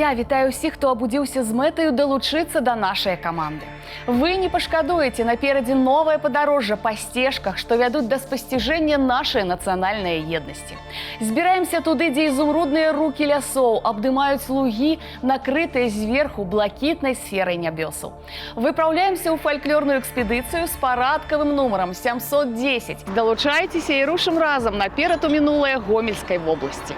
дня вітаю ўсіх, хто абудзіўся з мэтаю далучыцца да нашай каманды. Вы не пашкадуеце, наперадзе новае падарожжа па сцежках, што вядуць да спасціжэння нашай нацыянальнай еднасці. Збіраемся туды, дзе ізумрудныя рукі лясоў абдымаюць лугі, накрытыя зверху блакітнай сферай нябёсаў. Выпраўляемся ў фальклорную экспедыцыю з парадкавым нумарам 710. Далучайцеся і рушым разам наперад у мінулае Гомельскай вобласці.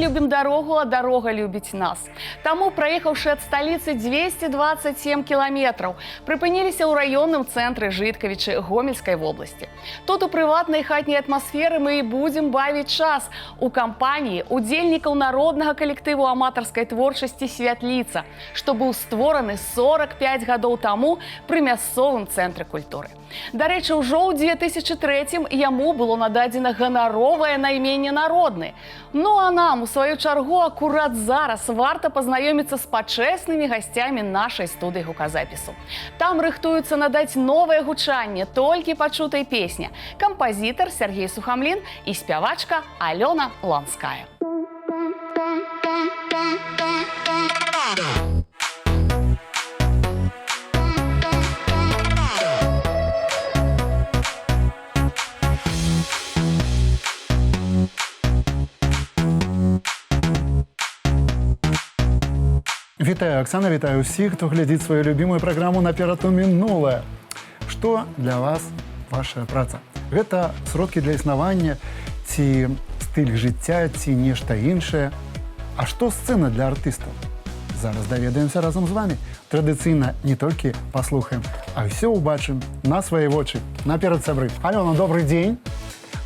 Любім дарогу, а дарога любіць нас. Таму, праехаўшы ад сталіцы 227 кіламетраў, прыпыніліся ў раённым цэнтры Жыткавічы Гомельскай вобласці. Тут у прыватнай хатняй атмасферы мы і будзем бавіць час у кампаніі удзельнікаў народнага калектыву аматарскай творчасці «Святліца», што быў створаны 45 гадоў таму пры мясцовым цэнтры культуры. Дарэчы, ужо ў 2003-м яму было нададзена ганаровае найменне «Народны». Ну а нам, у сваю чаргу, акурат зараз варта пазнаёміцца з пачэснымі гасцямі нашай студыі гуказапісу. Там рыхтуюцца надаць новае гучанне толькі пачутай песня. Кампазітар Сергей Сухамлін і спявачка Алёна Ланская. Вітаю, Оксана, вітаю ўсіх, хто глядзіць сваю любімую праграму «Наперад у мінулае». Што для вас ваша праца? Гэта сродкі для існавання, ці стыль жыцця, ці нешта іншае? А што сцэна для артыстаў? Зараз даведаемся разам з вами. Традыцыйна не толькі паслухаем, а ўсё ўбачым на свае вочы. Наперад, сябры. Алёна, добрый день.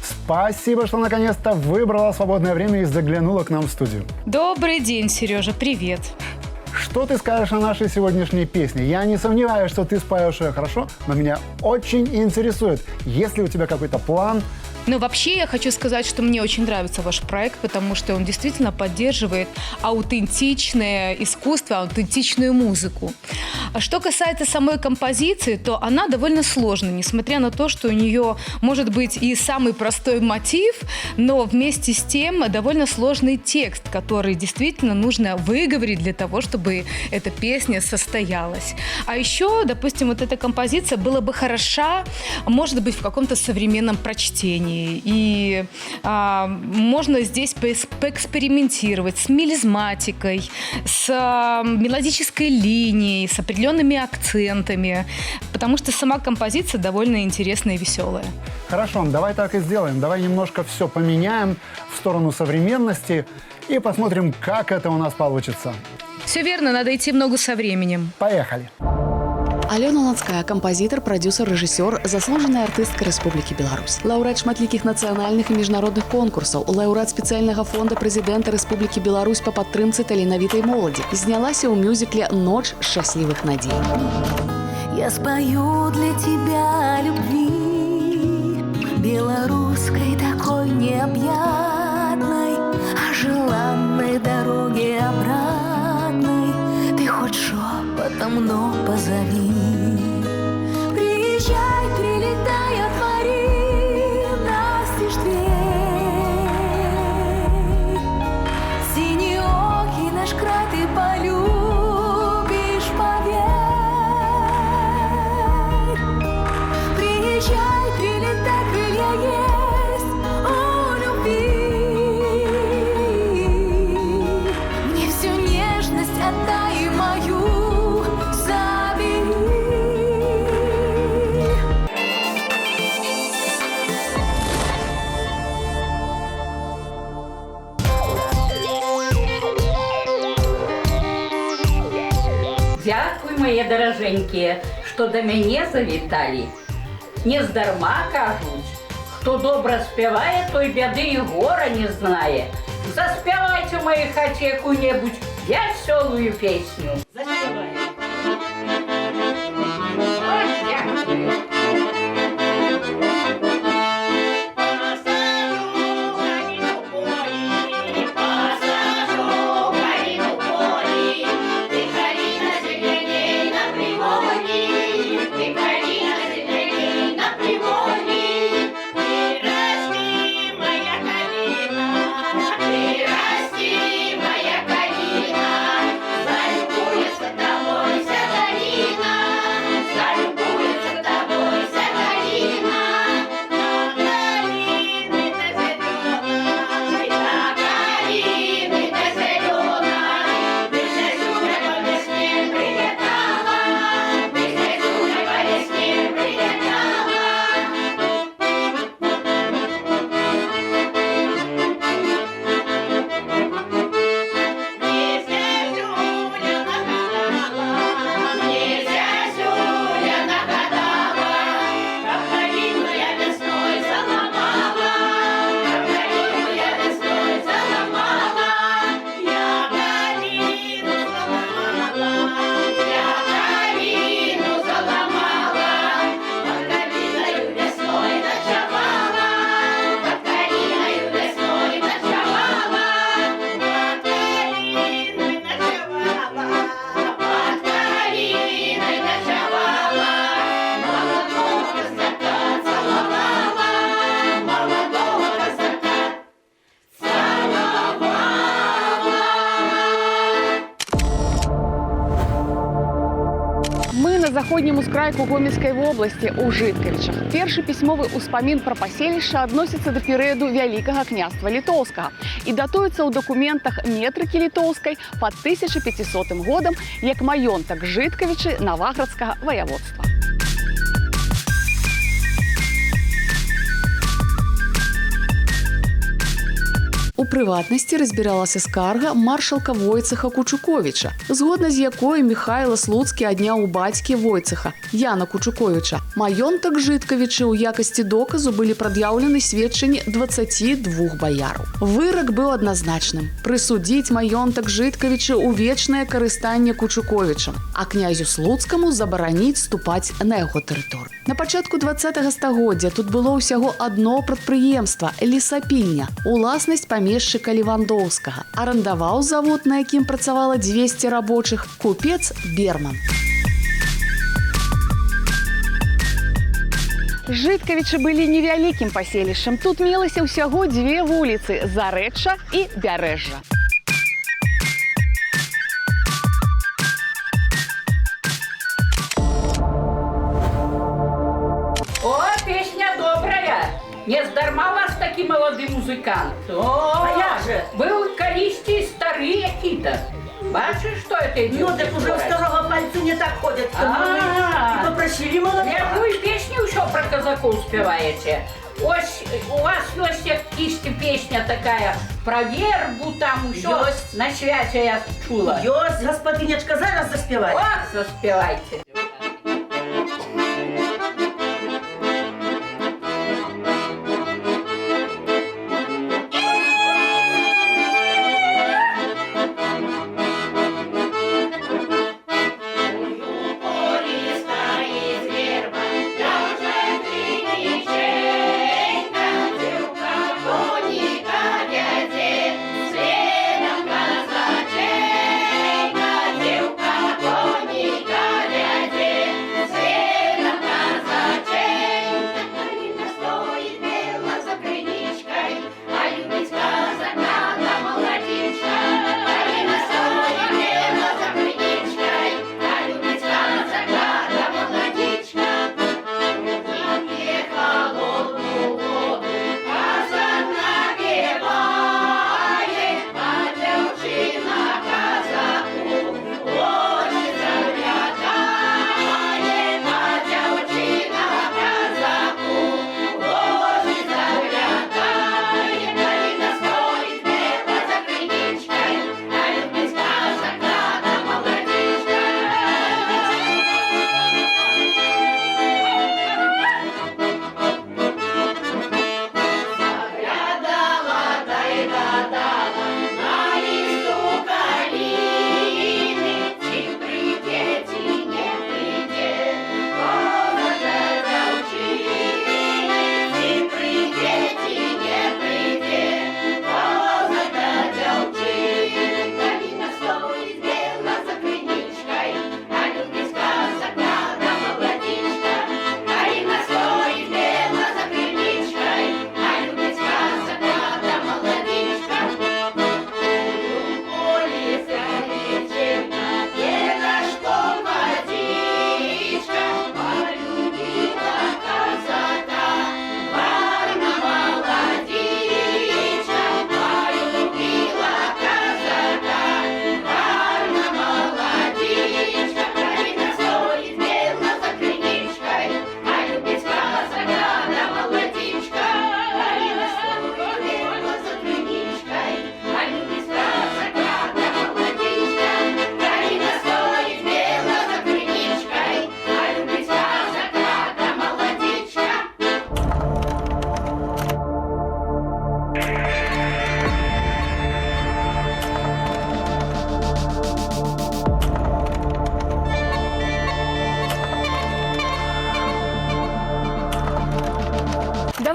Спасибо, что наконец-то выбрала свободное время и заглянула к нам в студию. Добрый день, Сережа, привет. Что ты скажешь о нашей сегодняшней песне? Я не сомневаюсь, что ты споешь ее хорошо, но меня очень интересует, есть ли у тебя какой-то план. Но вообще я хочу сказать, что мне очень нравится ваш проект, потому что он действительно поддерживает аутентичное искусство, аутентичную музыку. А что касается самой композиции, то она довольно сложная, несмотря на то, что у нее может быть и самый простой мотив, но вместе с тем довольно сложный текст, который действительно нужно выговорить для того, чтобы эта песня состоялась. А еще, допустим, вот эта композиция была бы хороша, может быть, в каком-то современном прочтении. линии, и можно здесь поэкспериментировать с мелизматикой, с мелодической линией, с определенными акцентами, потому что сама композиция довольно интересная и веселая. Хорошо, давай так и сделаем. Давай немножко все поменяем в сторону современности и посмотрим, как это у нас получится. Все верно, надо идти в ногу со временем. Поехали. Алена Ланская, композитор, продюсер, режиссер, заслуженная артыстка Республікі Беларусь. Лаўрэат шматлікіх нацыянальных і міжнародных конкурсаў, лаўрэат спецыяльнага фонда прэзідэнта Республікі Беларусь па падтрымцы таленавітай моладзі. Знялася ў мюзікле «Ноч счастливых надей». Я спою для тебя любви, белорусской такой необъятной, о желанной дороге обратной. Ты хоть шепотом, но позови. Приезжай, прилетай, отвори настежь дверь. Синеокий наш край ты полюбишь, поверь. Приезжай, прилетай, крылья есть у любви. Мне всю нежность отдай и мою забери. Дякуй, мої дороженькі, що до мене завітали. Нездарма кажуть, хто добре співає, той бяди і гора не знає. Заспівайте в моїй хаті яку-небудь веселую пісню. Заспівайте. Ось дякую. заходнім ускрайку Гомельскай вобласці ў Жыткавічах. Першы пісьмовы ўспамін пра паселішча адносіцца да перыяду Вялікага княства Літоўскага і датуецца ў дакументах метрыкі літоўскай пад 1500 годам як маёнтак Жыткавічы Наваградскага ваяводства. У прыватнасці разбіралася скарга маршалка Войцеха Кучуковіча, згодна з якой Міхайла Слуцкі адняў у бацькі Войцеха, Яна Кучуковіча. Маёнтак Жыткавічы ў якасці доказу былі прад'яўлены сведчанні 22 баяраў. Вырак быў адназначным – прысудзіць маёнтак Жыткавічы ў вечнае карыстанне Кучуковічам, а князю Слуцкаму забараніць ступаць на яго тэрыторыю. На пачатку 20-го стагоддзя тут было ўсяго адно прадпрыемства – лесапільня, уласнасць памешчыка Левандоўскага. Арандаваў завод, на якім працавала 200 рабочых, купец Берман. Жыткавічы былі невялікім паселішчам. Тут мелася ўсяго 2 вуліцы – Зарэчча і Бярэжжа. О, песня добрая! Не здарма у вас такі молоді музиканти. О, як же? ви колісті старі які-то. Бачиш, що це? Ну, так уже у старого пальцу не так ходят. А. И попросили молока. Якую песню ще про казаков співаєте? Ось у вас есть якась песня такая про вербу там, еще Есть. на связи я чула. Ёс, господинечка, зараз заспевай. Ох, заспевайте.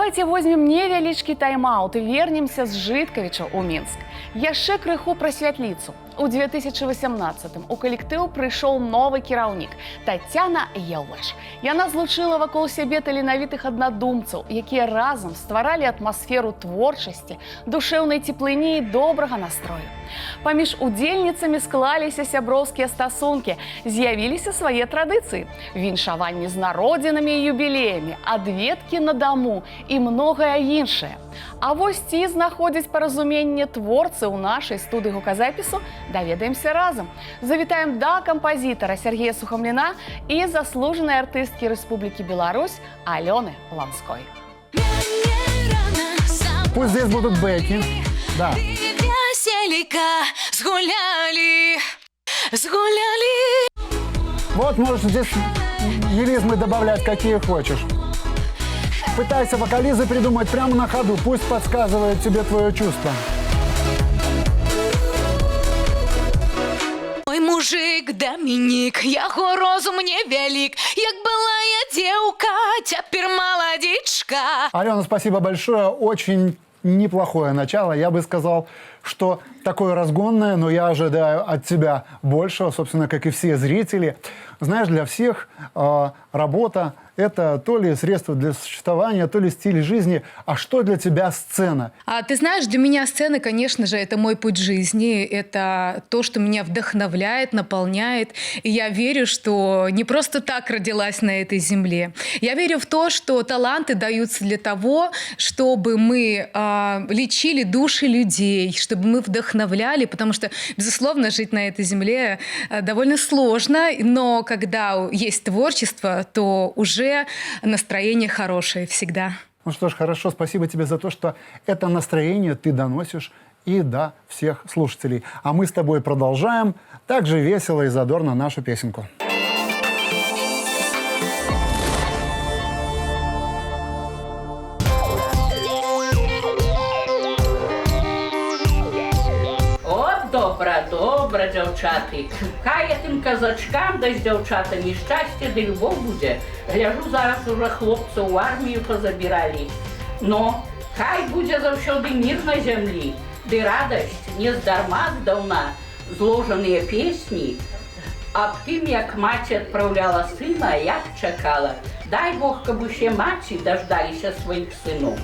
Давайте возьмем невялічкі тайм-аут і вернемся з Жыткавіча ў Мінск. Яшчэ крыху пра святліцу. У 2018-м у калектыў прыйшоў новы кіраўнік Тацяна Елваш. Яна злучыла вакол сябе таленавітых аднадумцаў, якія разам стваралі атмасферу творчасці, душэўнай цеплыні і добрага настрою. Паміж удзельніцамі склаліся сяброўскія стасункі, з'явіліся свае традыцыі, віншаванні з народзінамі і юбілеямі, адведкі на даму і многае іншае. А вось ці знаходзіць паразуменне творцы ў нашай студыі гуказапісу, даведаемся разам. Завітаем да кампазітара Сергея Сухамліна і заслужанай артысткі Рэспублікі Беларусь Алёны Ланской. Пусть здесь будут бэки. Да. Веселика сгуляли. Вот можешь здесь елизмы добавлять, какие хочешь. Пытайся вокализы придумать прямо на ходу. Пусть подсказывает тебе твое чувство. Мой мужик Доминик, яго розум невялік. Як была я девка, цяпер молодичка. Алена, спасибо большое. Очень неплохое начало. Я бы сказал, что такое разгонное, но я ожидаю от тебя большего, собственно, как и все зрители. Знаешь, для всех работа – это то ли средство для существования, то ли стиль жизни. А что для тебя сцена? Ты знаешь, для меня сцена, конечно же, это мой путь жизни, это то, что меня вдохновляет, наполняет. И я верю, что не просто так родилась на этой земле. Я верю в то, что таланты даются для того, чтобы мы лечили души людей, чтобы мы вдохновляли, потому что, безусловно, жить на этой земле довольно сложно, но когда есть творчество, то уже настроение хорошее всегда. Ну что ж, хорошо, спасибо тебе за то, что это настроение ты доносишь и до всех слушателей. А мы с тобой продолжаем также весело и задорно нашу песенку. Добра, дзяўчаты. Хай тым казачкам да з дзяўчатамі шчасце ды любоў будзе. Гляжу, зараз уже хлопцаў у армію пазабіралі. Но хай будзе заўсёды мір на зямлі, ды радасць нездарма здаўна зложаныя песні аб тым, як маці адпраўляла сына, як чакала. Дай Бог, каб усе маці даждаліся сваіх сыноў.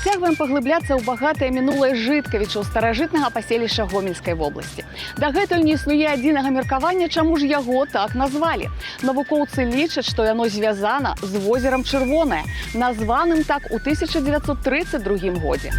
Працягваем паглыбляцца ў багатае мінулае жыткавічаў старажытнага паселішча Гомельскай вобласці. Дагэтуль не існуе адзінага меркавання, чаму ж яго так назвалі. Навукоўцы лічаць, што яно звязана з возерам Чырвонае, названым так у 1932 годзе.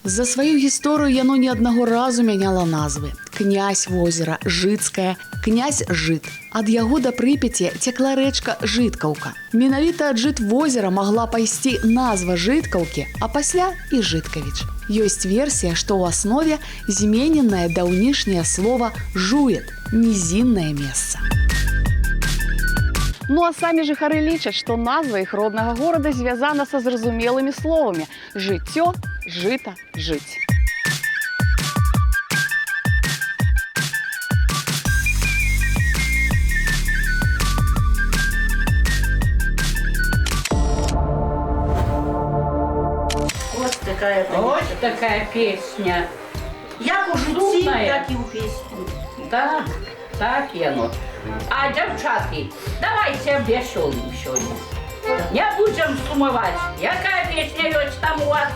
За сваю гісторыю яно не аднаго разу мяняла назвы. Князь возера, Жыцкае, князь Жыт. Ад яго да Прыпяці цякла рэчка Жыткаўка. Менавіта ад Жыт возера магла пайсці назва Жыткаўкі, а пасля і Жыткавіч. Ёсць версія, што ў аснове змененае даўнішняе слова «жует» – нізіннае месца. Ну а самі жыхары лічаць, што назва іх роднага горада звязана са зразумелымі словамі «жыццё», «жыта», «жыць». Вот такая песня. Як у житті, Сумная. так і у пісні. Так яно. А девчатки, давайте веселым сегодня. Не будем сумовать. Какая песня есть там у вас?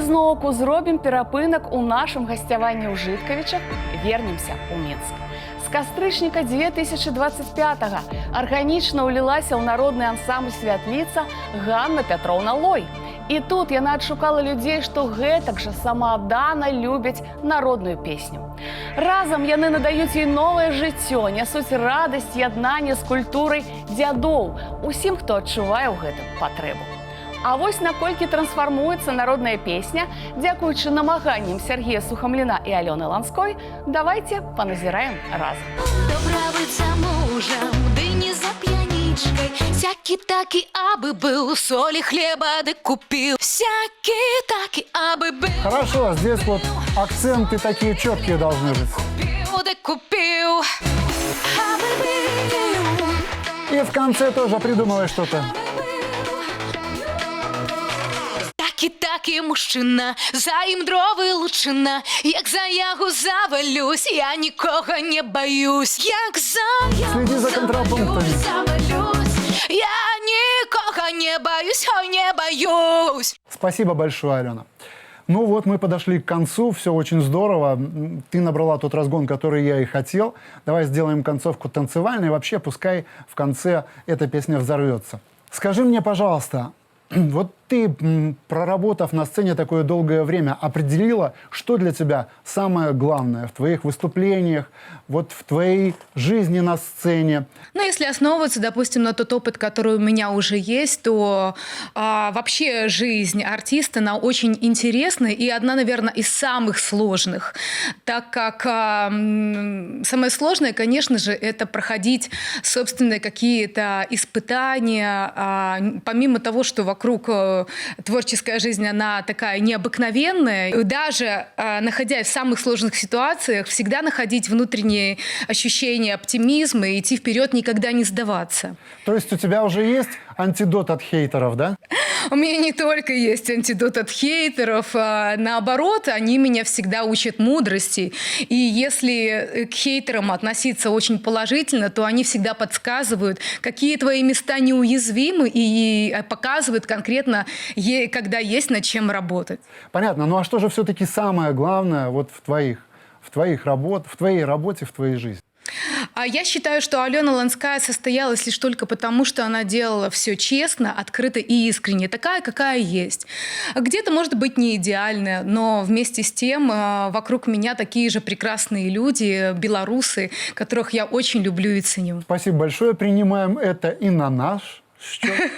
Зноўку зробім перапынак у нашым гасцяванні ў Жыткавічах, вернемся ў Мінск. З кастрычніка 2025-го арганічна ўлілася ў народны ансамбль «Святліца» Ганна Пятроўна Лой. І тут яна адшукала людзей, што гэтак жа самааддана любяць народную песню. Разам яны надаюць ёй новае жыццё, нясуць радасць яднання з культурай дзядоў, усім, хто адчувае ў гэтым патрэбу. А вось наколькі трансфармуецца народная песня, дзякуючы намаганням Сергея Сухамліна і Алёны Ланской, давайте паназіраем разам. Добра быць замужам, ды не за п'янічкай. Сякі-такі, абы быў, солі хлеба ды купіў. Сякі-такі, абы быў. Хорошо, здесь вот акценты такие четкие должны быть. Купіў ды купіў. Абы быў. И в конце тоже придумывай что-то. Так і мужчина, за ім дрови лучина. Як за ягу завалюсь, я нікого не боюсь. Як за ягу Следи за контрапунктами. завалюсь, я нікого не боюсь, ой, не боюсь. Спасибо большое, Алена. Ну вот, мы подошли к концу, все очень здорово. Ты набрала тот разгон, который я и хотел. Давай сделаем концовку танцевальной. Вообще, пускай в конце эта песня взорвется. Скажи мне, пожалуйста, вот ты, проработав на сцене такое долгое время, определила, что для тебя самое главное в твоих выступлениях, вот в твоей жизни на сцене? Ну, если основываться, допустим, на тот опыт, который у меня уже есть, то вообще жизнь артиста, она очень интересная и одна, наверное, из самых сложных, так как самое сложное, конечно же, это проходить собственные какие-то испытания, помимо того, что вокруг творческая жизнь, она такая необыкновенная, даже находясь в самых сложных ситуациях, всегда находить внутренние ощущения оптимизма и идти вперед, никогда не сдаваться. То есть у тебя уже есть антидот от хейтеров, да? У меня не только есть антидот от хейтеров, наоборот, они меня всегда учат мудрости. И если к хейтерам относиться очень положительно, то они всегда подсказывают, какие твои места неуязвимы, и показывают конкретно, когда есть над чем работать. Понятно. Ну а что же все-таки самое главное вот в твоей работе, в твоей жизни? А я считаю, что Алена Ланская состоялась лишь только потому, что она делала все честно, открыто и искренне, такая, какая есть. Где-то, может быть, не идеальная, но вместе с тем вокруг меня такие же прекрасные люди, белорусы, которых я очень люблю и ценю. Спасибо большое. Принимаем это и на наш счет.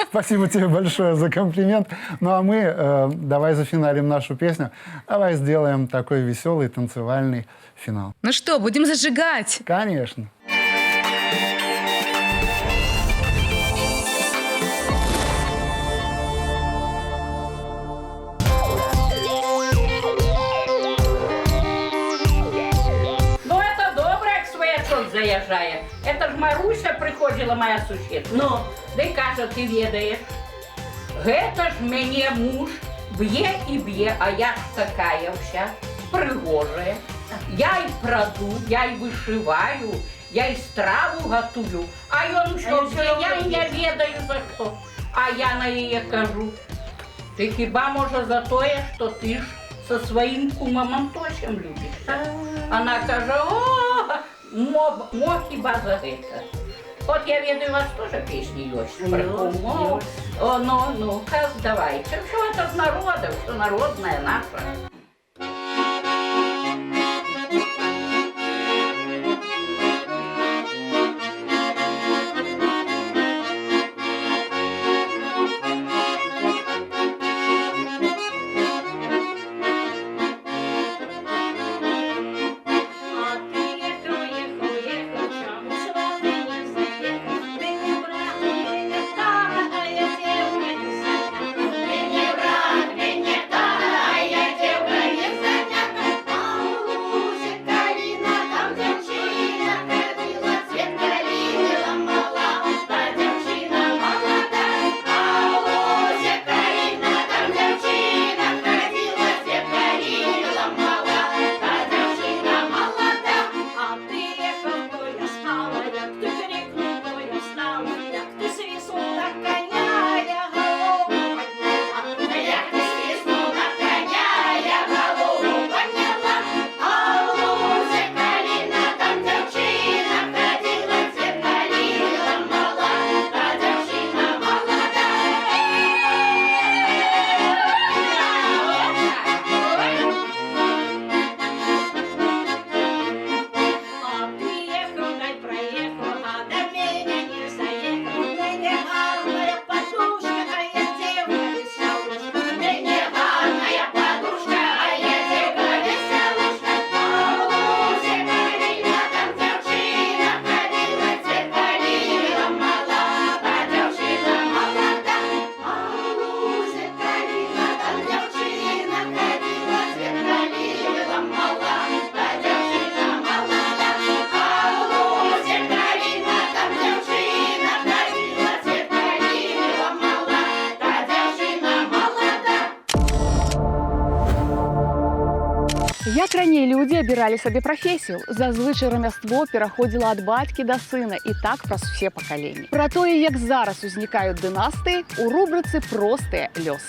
Спасибо тебе большое за комплимент. Ну а мы давай зафиналим нашу песню. Давай сделаем такой веселый танцевальный финал. Ну что, будем зажигать? Конечно. Ну, это добре, як свечок заїжджає. Это ж Маруся приходила, моя сусідка. Ну, да й каже, ти ведаєш. Гэта ж мяне муж б'є і б'є, а я ж такая вся пригожая. Я й праду, я й вишиваю, я й страву готую, а ён усё б'є, я й не ведаю за що. А я на її кажу, ти хіба може за те, що ти ж со своїм кумом Антошем любишся? Вона каже, мо хіба за це. От я ведаю, у вас тоже песни есть про кумов. Ну-ка, давайте. Все это с народа, все народное наше. Ты не брат, ты не та, а я девушка. Як раней людзі абіралі сабе прафесію? Зазвычай рамяство пераходзіла ад бацькі да сына і так праз усе пакаленні. Пра тое, як зараз узнікаюць дынастыі, у рубрыцы «Простыя лёсы».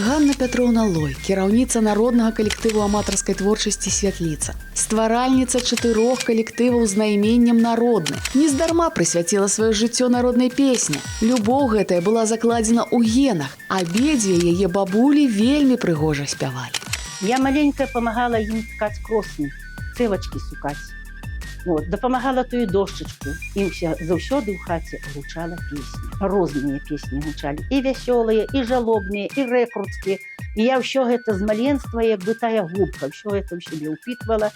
Ганна Пятроўна Лой, кіраўніца народнага калектыву аматарскай творчасці «Святліца», стваральніца 4 калектываў з найменнем «Народны». Нездарма прысвяціла сваё жыццё народнай песні. Любоў гэтая была закладзена ў генах. Абедзве яе бабулі вельмі прыгожа спявалі. Я маленькая помогала им ткать кросны, цевочки сукать. Вот, дапамагала тую дошчачку. Ім заўсёды ў хаце гучала песні. Розныя песні гучалі. І вясёлыя, і жалобныя, і рэкруцкія. І я ўсё гэта з маленства, як бы тая губка, ўсё гэта ў сябе ўпітвала.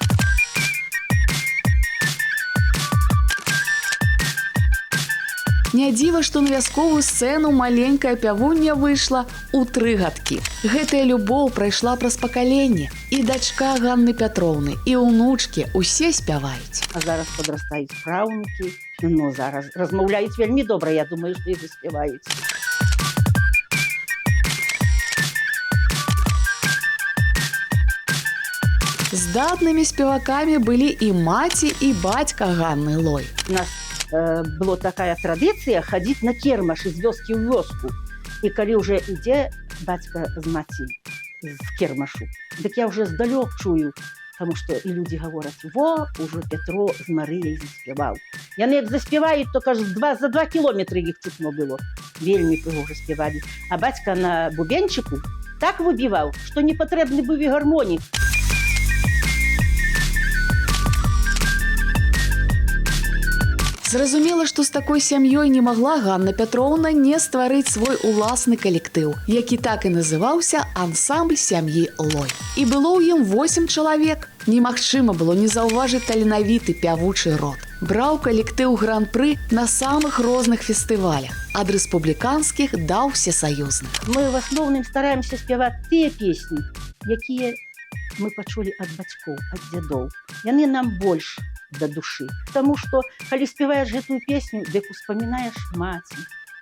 Не дзіва, што на вясковую сцэну маленькая пявуння выйшла ў 3 гадкі. Гэтая любоў прайшла праз пакаленне. І дачка Ганны Пятроўны, і ўнучкі усе спяваюць. А зараз падрастаюць праўнукі. Ну, зараз размаўляюць вельмі добра, я думаю, што і заспяваюць. Здатнымі спевакамі былі і маці, і бацька Ганны Лой. У нас была такая традыцыя хадзіць на кірмаш з вёскі ў вёску. І калі ўжо ідзе бацька з маці з кірмашу, дык я ўжо здалёк чую, таму што і людзі гавораць: во, ужо Петро з Марыяй заспяваў. Яны як заспяваюць, то кажа, за 2 кілометры іх чутно было. Вельмі прыгожа спявалі. А бацька на бубенчыку так выбіваў, што не патрэбны быў і гармонік. Зразумела, што з такой сям'ёй не магла Ганна Пятроўна не стварыць свой уласны калектыў, які так і называўся «Ансамбль сям'і Лой». І было ў ім 8 чалавек. Немагчыма было не заўважыць таленавіты пявучы род. Браў калектыў гран-пры на самых розных фестывалях, ад рэспубліканскіх да ўсесаюзных. Мы в асноўным стараемся спяваць тыя песні, якія мы пачулі ад бацькоў, ад дзядоў. Яны нам больш да душы. Таму што, калі спяваеш гэтую песню, дык успамінаеш маці,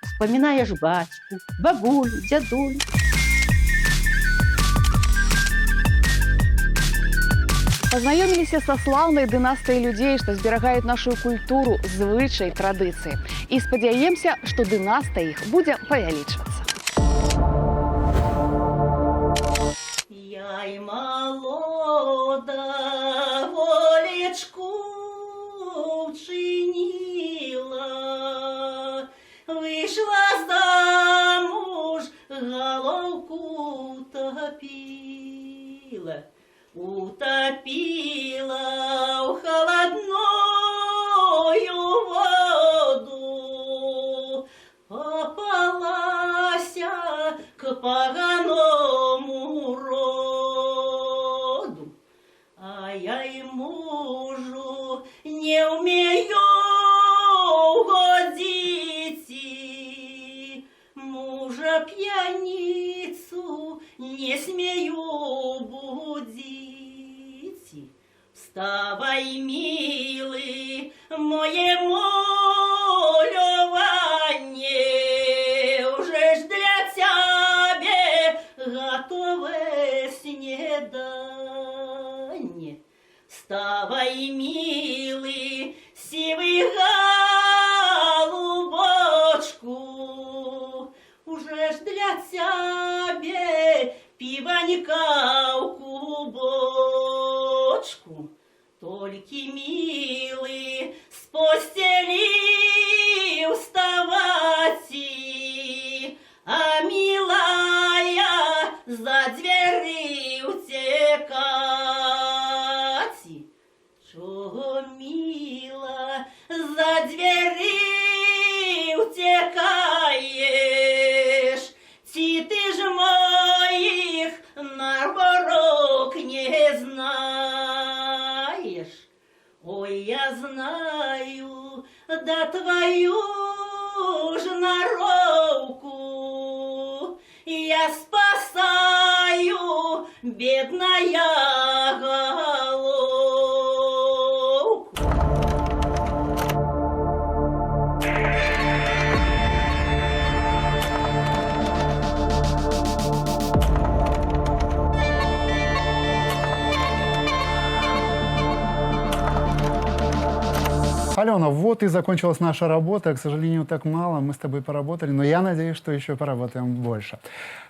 успамінаеш бацьку, бабулю, дзядулю. Пазнаёміліся са слаўнай дынастыяй людзей, што зберагаюць нашу культуру, звычай, традыцыі. І спадзяемся, што дынастыя іх будзе павялічвацца. Я й молода волечку учинила, вышла замуж, головку топила, утопила в холодную воду, попалася к поганому роду. А я и мужу не умею угодить, мужа пьяницу не смею будить. Вставай, милый, мое молювание, уже ж для тебя готовое снедание. Вставай, милый, сивый голубочку, уже ж для тебя пивонька в кубочку. Только, милый, с постели вставать, а милая за двери утекать. Чего, мила, за двери утекаешь? Ти ж моих наворок не знаешь. Ой, я знаю, да твою ж норовку я спасаю, бедная головку. Алена, вот и закончилась наша работа. К сожалению, так мало. Мы с тобой поработали, но я надеюсь, что еще поработаем больше.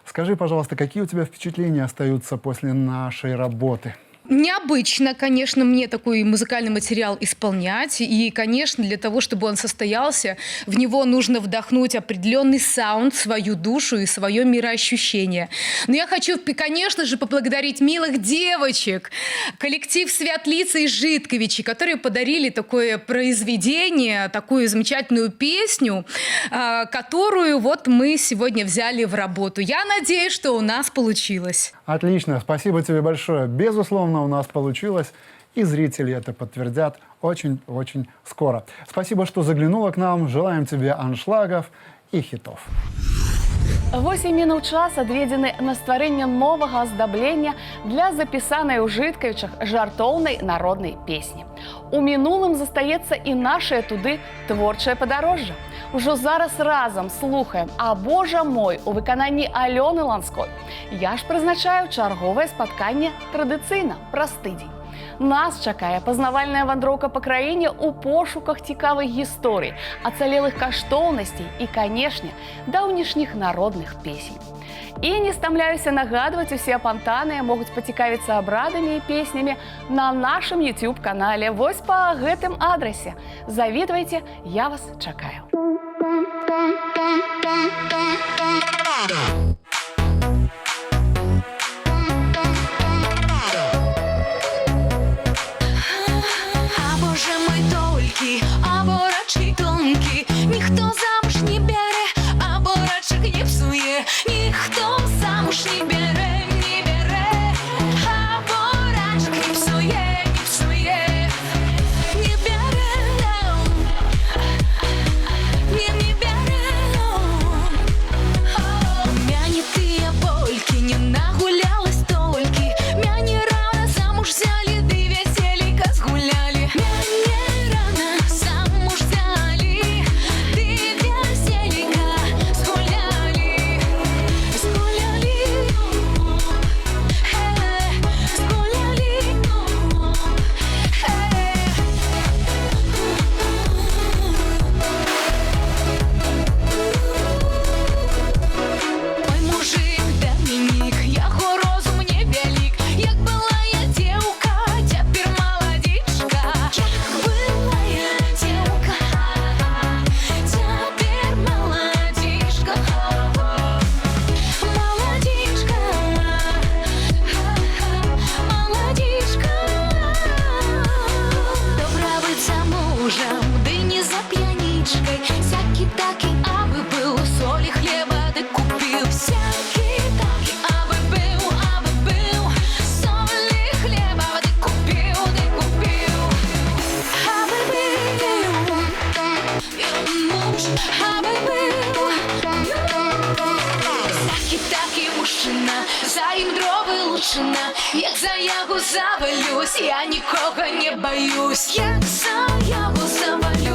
Скажи, пожалуйста, какие у тебя впечатления остаются после нашей работы? Необычно, конечно, мне такой музыкальный материал исполнять. И, конечно, для того, чтобы он состоялся, в него нужно вдохнуть определенный саунд, свою душу и свое мироощущение. Но я хочу, конечно же, поблагодарить милых девочек, коллектив Святлица и Житковичи, которые подарили такое произведение, такую замечательную песню, которую вот мы сегодня взяли в работу. Я надеюсь, что у нас получилось. Отлично, спасибо тебе большое. Безусловно, у нас получилось, и зрители это подтвердят очень-очень скоро. Спасибо, что заглянула к нам. Желаем тебе аншлагов и хитов. 8 мінут час адведзены на стварэнне новага аздаблення для запісанай у Жыткавічах жартоўнай народнай песні. У мінулым застаецца і нашае туды творчае падарожжа. Ужо зараз разам слухаем «А Божа мой» у выкананні Алёны Ланской. Я ж прызначаю чарговае спатканне традыцыйна праз тыдзень. Нас чакае пазнавальная вандроўка па краіне ў пошуках цікавых гісторый, ацалелых каштоўнасцей і, канешне, даўнішніх народных песень. І не стамляюся нагадваць, усе апантаныя могуць пацікавіцца абрадамі і песнямі на нашым YouTube-канале. Вось па гэтым адрасе. Завітвайце, я вас чакаю. Або рачки тонкі, ніхто замуж не бере, або рачок не псує, ніхто замуж не бере, або рачок не псує, не бере, не бере. Мя не тыя болькі, не нагулялась толькі, мя не рано замуж взяли, ды веселька згулялі. Як за ягу завалюсь, я нікого не боюсь. Як за ягу завалюсь.